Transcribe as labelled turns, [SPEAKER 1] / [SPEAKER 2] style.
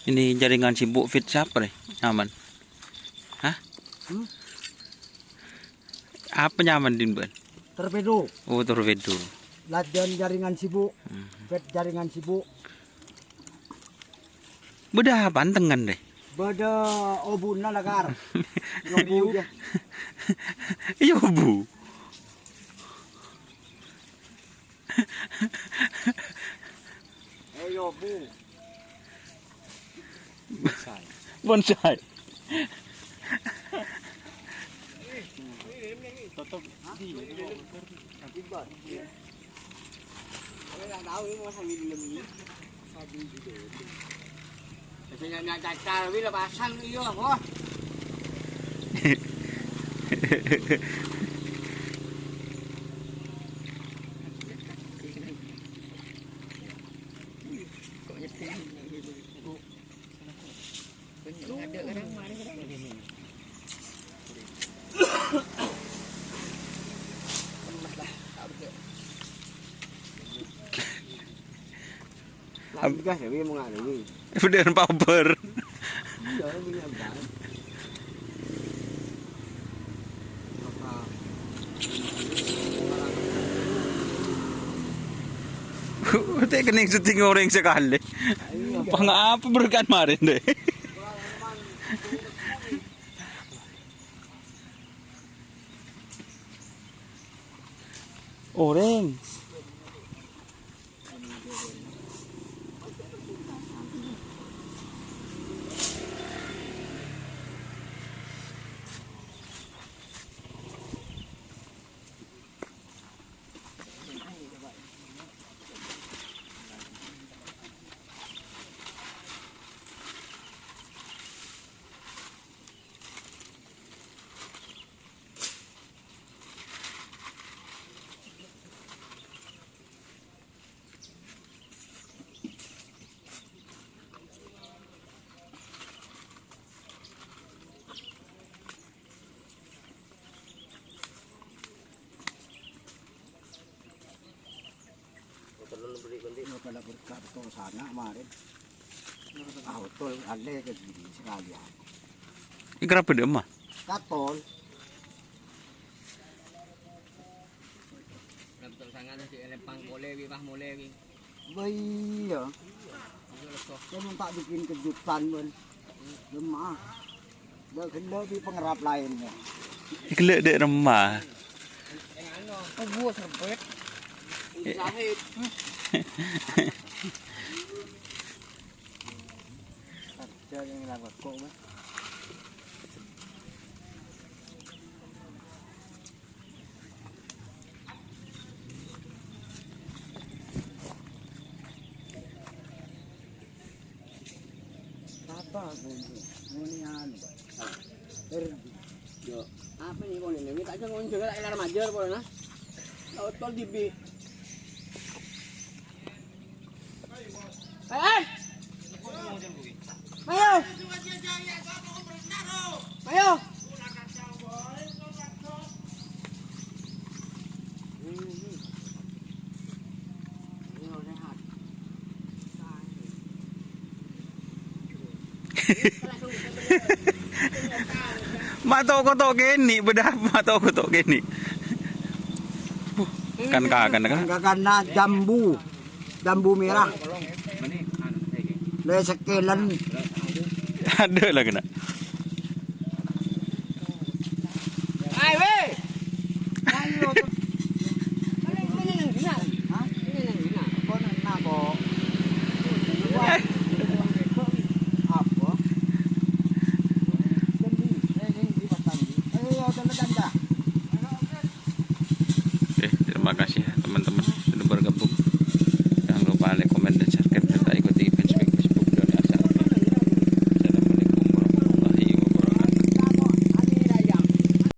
[SPEAKER 1] Ini jaringan sibuk fit siapa deh? Nyaman. Hah? Apa nyaman din ban?
[SPEAKER 2] Torpedo.
[SPEAKER 1] Oh, torpedo.
[SPEAKER 2] Latihan jaringan sibuk. Fit jaringan sibuk.
[SPEAKER 1] Beda pantengan deh.
[SPEAKER 2] Beda obuna lagar. Obu ya.
[SPEAKER 1] Iya bu.
[SPEAKER 2] Ayo bu.
[SPEAKER 1] Bonsai.
[SPEAKER 2] Gas ya, mau nggak ini?
[SPEAKER 1] Beneran power.
[SPEAKER 2] Iya, ini apa?
[SPEAKER 1] Udah kening syuting orang sekali. Apa berkan kemarin deh. Orang.
[SPEAKER 2] Pada berkat betul sana kemarin. Betul ada ke sini sekalian.
[SPEAKER 1] Ikan apa dia mah?
[SPEAKER 2] Katol.
[SPEAKER 3] Betul sangat si elempang kolewi bah molewi.
[SPEAKER 2] Iya. Saya minta bikin kejutan pun. Lemah. Lebih pengerap lainnya.
[SPEAKER 1] Ikan dek remah.
[SPEAKER 3] Oh gua serpet. Jahit.
[SPEAKER 2] Chơi yang làm vật cộ đấy. Apa ngonian?
[SPEAKER 3] Yo, apa nih kau ini? Kita aja ngomong juga lah remaja boleh nah. Tol dibi. Ayo. Ayo.
[SPEAKER 1] Mato kotok gini, bedah mato kotok gini. Kan kakan kan?
[SPEAKER 2] Karena jambu merah. Le sekelan.
[SPEAKER 1] Ada lah kena.